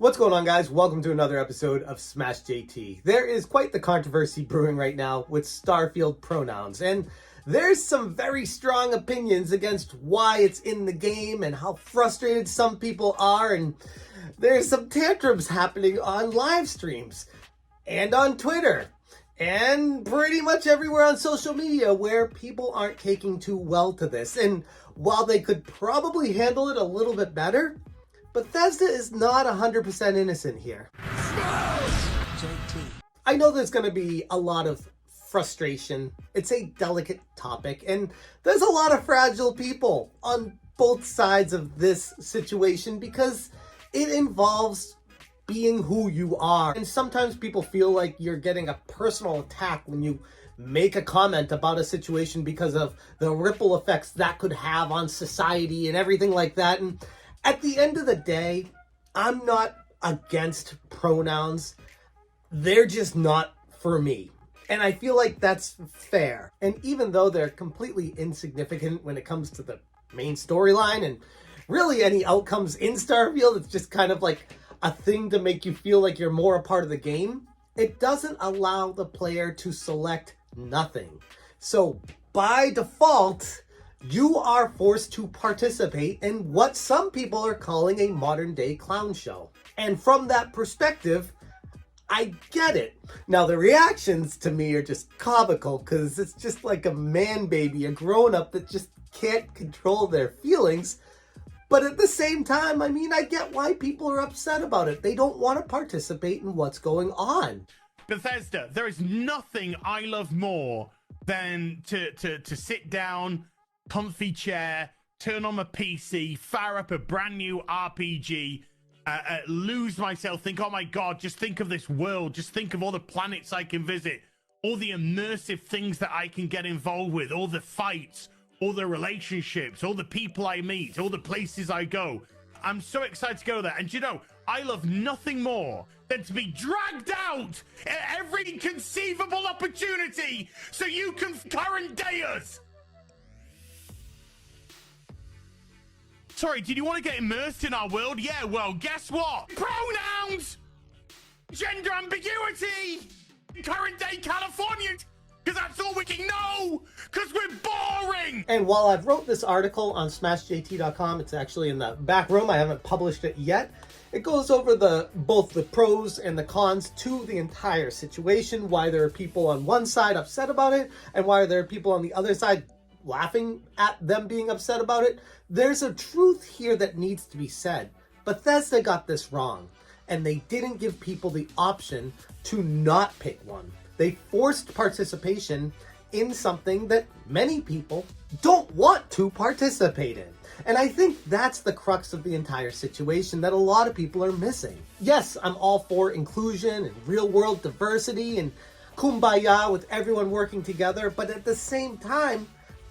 What's going on, guys? Welcome to another episode of Smash JT. There is quite the controversy brewing right now with Starfield Pronouns, and there's some very strong opinions against why it's in the game and how frustrated some people are, and there's some tantrums happening on live streams and on Twitter and pretty much everywhere on social media where people aren't taking too well to this. And while they could probably handle it a little bit better, Bethesda is not 100% innocent here. I know there's going to be a lot of frustration. It's a delicate topic, and there's a lot of fragile people on both sides of this situation because it involves being who you are. And sometimes people feel like you're getting a personal attack when you make a comment about a situation because of the ripple effects that could have on society and everything like that. And at the end of the day, I'm not against pronouns. They're just not for me. And I feel like that's fair. And even though they're completely insignificant when it comes to the main storyline and really any outcomes in Starfield, it's just kind of like a thing to make you feel like you're more a part of the game. It doesn't allow the player to select nothing. So by default, you are forced to participate in what some people are calling a modern day clown show. And from that perspective, I get it. Now the reactions to me are just comical because it's just like a man baby, a grown up that just can't control their feelings. But at the same time, I mean, I get why people are upset about it. They don't want to participate in what's going on. Bethesda, there is nothing I love more than to sit down, comfy chair, turn on my PC, fire up a brand new RPG, lose myself, think, oh my god, just think of this world, just think of all the planets I can visit, all the immersive things that I can get involved with, all the fights, all the relationships, all the people I meet, all the places I go. I'm so excited to go there. And you know, I love nothing more than to be dragged out at every conceivable opportunity so you can current day us. Sorry, did you want to get immersed in our world? Yeah, well, guess what? Pronouns! Gender ambiguity! Current day Californians! Because that's all we can know! Because we're boring! And while I've wrote this article on smashjt.com, it's actually in the back room, I haven't published it yet. It goes over both the pros and the cons to the entire situation, why there are people on one side upset about it, and why there are people on the other side laughing at them being upset about it. There's a truth here that needs to be said. Bethesda got this wrong, and they didn't give people the option to not pick one. They forced participation in something that many people don't want to participate in. And I think that's the crux of the entire situation that a lot of people are missing. Yes, I'm all for inclusion and real-world diversity and kumbaya with everyone working together, but at the same time,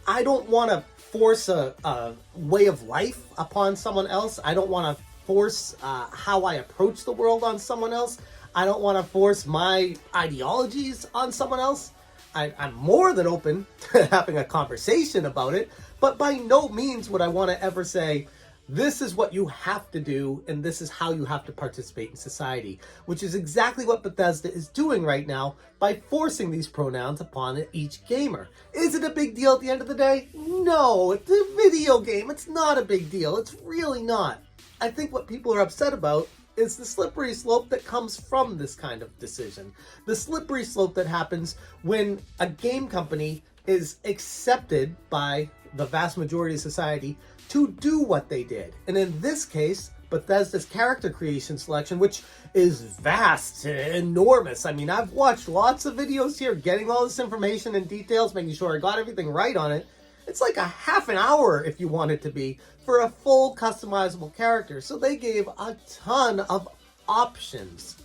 I don't want to force a way of life upon someone else. I don't want to force how I approach the world on someone else. I don't want to force my ideologies on someone else. I'm more than open to having a conversation about it, but by no means would I want to ever say, this is what you have to do, and this is how you have to participate in society, which is exactly what Bethesda is doing right now by forcing these pronouns upon each gamer. Is it a big deal at the end of the day? No, it's a video game. It's not a big deal. It's really not. I think what people are upset about is the slippery slope that comes from this kind of decision. The slippery slope that happens when a game company is accepted by the vast majority of society to do what they did. And in this case, Bethesda's character creation selection, which is vast and enormous. I mean, I've watched lots of videos here getting all this information and details, making sure I got everything right on it. It's like a half an hour, if you want it to be, for a full customizable character. So they gave a ton of options.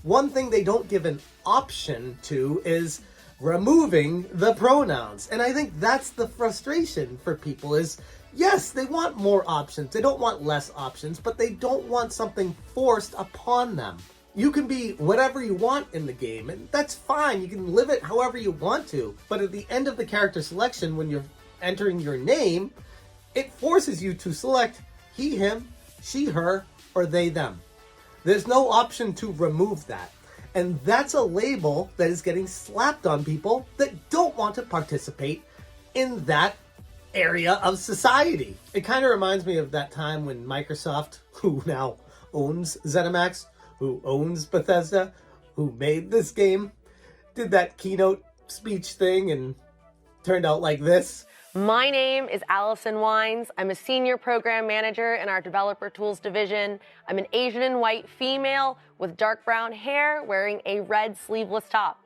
One thing they don't give an option to is removing the pronouns. And I think that's the frustration for people is, yes, they want more options. They don't want less options, but they don't want something forced upon them. You can be whatever you want in the game, and that's fine. You can live it however you want to. But at the end of the character selection, when you're entering your name, it forces you to select he, him, she, her, or they, them. There's no option to remove that. And that's a label that is getting slapped on people that don't want to participate in that area of society. It kind of reminds me of that time when Microsoft, who now owns ZeniMax, who owns Bethesda, who made this game, did that keynote speech thing and turned out like this. My name is Allison Wines. I'm a senior program manager in our developer tools division. I'm an Asian and white female with dark brown hair wearing a red sleeveless top.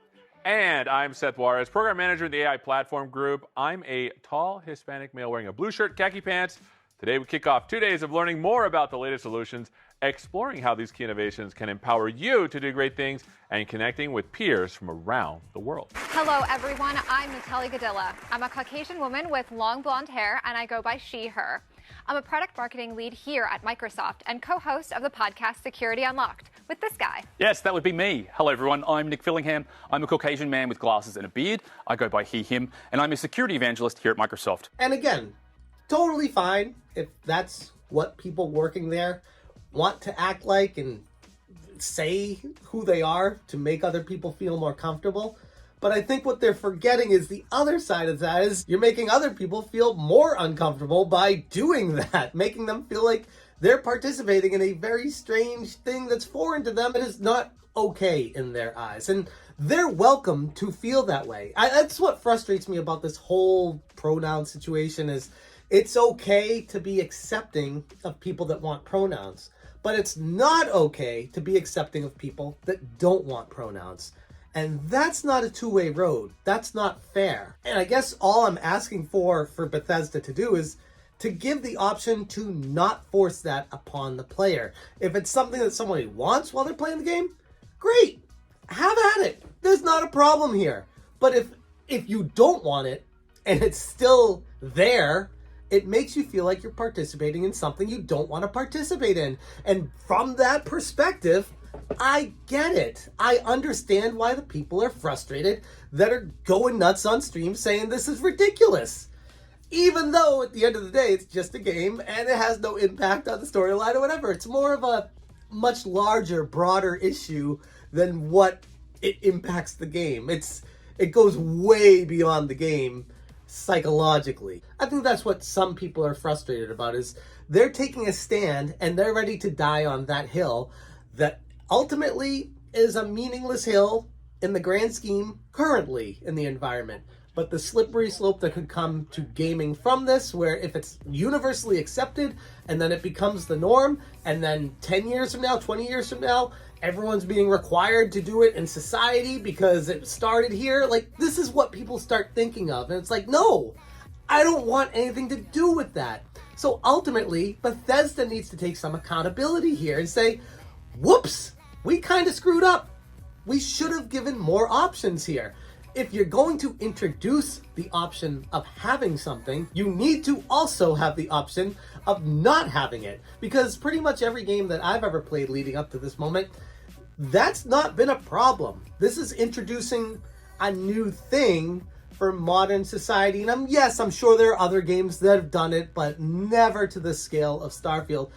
And I'm Seth Juarez, program manager in the AI platform group. I'm a tall Hispanic male wearing a blue shirt, khaki pants. Today we kick off 2 days of learning more about the latest solutions, exploring how these key innovations can empower you to do great things, and connecting with peers from around the world. Hello, everyone. I'm Natalie Gadilla. I'm a Caucasian woman with long blonde hair, and I go by she, her. I'm a product marketing lead here at Microsoft and co-host of the podcast Security Unlocked with this guy. Yes, that would be me. Hello, everyone. I'm Nick Fillingham. I'm a Caucasian man with glasses and a beard. I go by he, him, and I'm a security evangelist here at Microsoft. And again, totally fine if that's what people working there want to act like and say who they are to make other people feel more comfortable. But I think what they're forgetting is the other side of that is you're making other people feel more uncomfortable by doing that, making them feel like they're participating in a very strange thing that's foreign to them and is not okay in their eyes. And they're welcome to feel that way. That's what frustrates me about this whole pronoun situation is it's okay to be accepting of people that want pronouns, but it's not okay to be accepting of people that don't want pronouns. And that's not a two-way road. That's not fair. And I guess all I'm asking for Bethesda to do is to give the option to not force that upon the player. If it's something that somebody wants while they're playing the game, great. Have at it. There's not a problem here. But if you don't want it and it's still there, it makes you feel like you're participating in something you don't want to participate in. And from that perspective, I get it. I understand why the people are frustrated that are going nuts on stream saying this is ridiculous. Even though at the end of the day, it's just a game and it has no impact on the storyline or whatever. It's more of a much larger, broader issue than what it impacts the game. It goes way beyond the game psychologically. I think that's what some people are frustrated about is they're taking a stand and they're ready to die on that hill that ultimately is a meaningless hill in the grand scheme currently in the environment. But the slippery slope that could come to gaming from this, where if it's universally accepted and then it becomes the norm, and then 10 years from now, 20 years from now, everyone's being required to do it in society because it started here. Like, this is what people start thinking of. And it's like, no, I don't want anything to do with that. So ultimately, Bethesda needs to take some accountability here and say, whoops, we kind of screwed up. We should have given more options here. If you're going to introduce the option of having something, you need to also have the option of not having it. Because pretty much every game that I've ever played leading up to this moment, that's not been a problem. This is introducing a new thing for modern society. And I'm sure there are other games that have done it, but never to the scale of Starfield.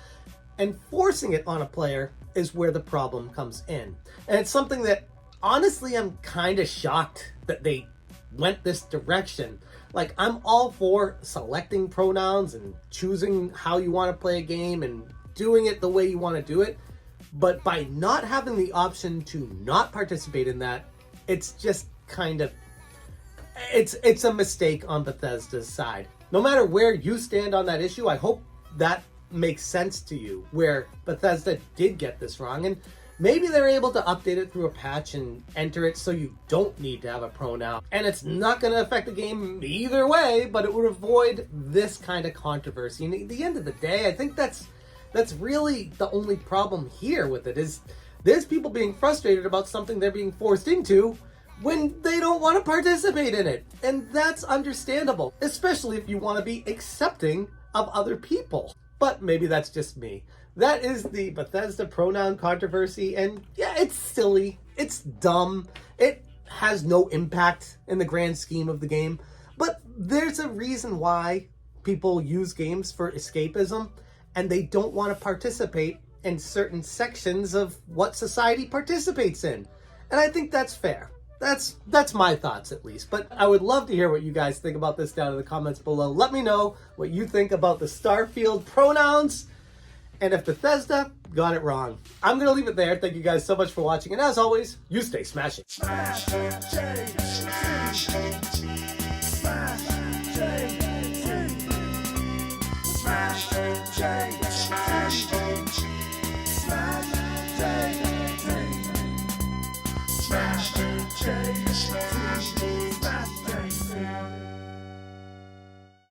And forcing it on a player is where the problem comes in. And it's something that, honestly, I'm kind of shocked that they went this direction. Like, I'm all for selecting pronouns and choosing how you want to play a game and doing it the way you want to do it. But by not having the option to not participate in that, it's just kind of, it's a mistake on Bethesda's side. No matter where you stand on that issue, I hope that makes sense to you, where Bethesda did get this wrong. And maybe they're able to update it through a patch and enter it so you don't need to have a pronoun. And it's not going to affect the game either way, but it would avoid this kind of controversy. And at the end of the day, I think that's really the only problem here with it, is there's people being frustrated about something they're being forced into when they don't want to participate in it. And that's understandable, especially if you want to be accepting of other people. But maybe that's just me. That is the Bethesda pronoun controversy, and yeah, it's silly, it's dumb, it has no impact in the grand scheme of the game, but there's a reason why people use games for escapism, and they don't want to participate in certain sections of what society participates in. And I think that's fair. That's my thoughts, at least. But I would love to hear what you guys think about this down in the comments below. Let me know what you think about the Starfield pronouns and if Bethesda got it wrong. I'm going to leave it there. Thank you guys so much for watching. And as always, you stay smashing. Smash it,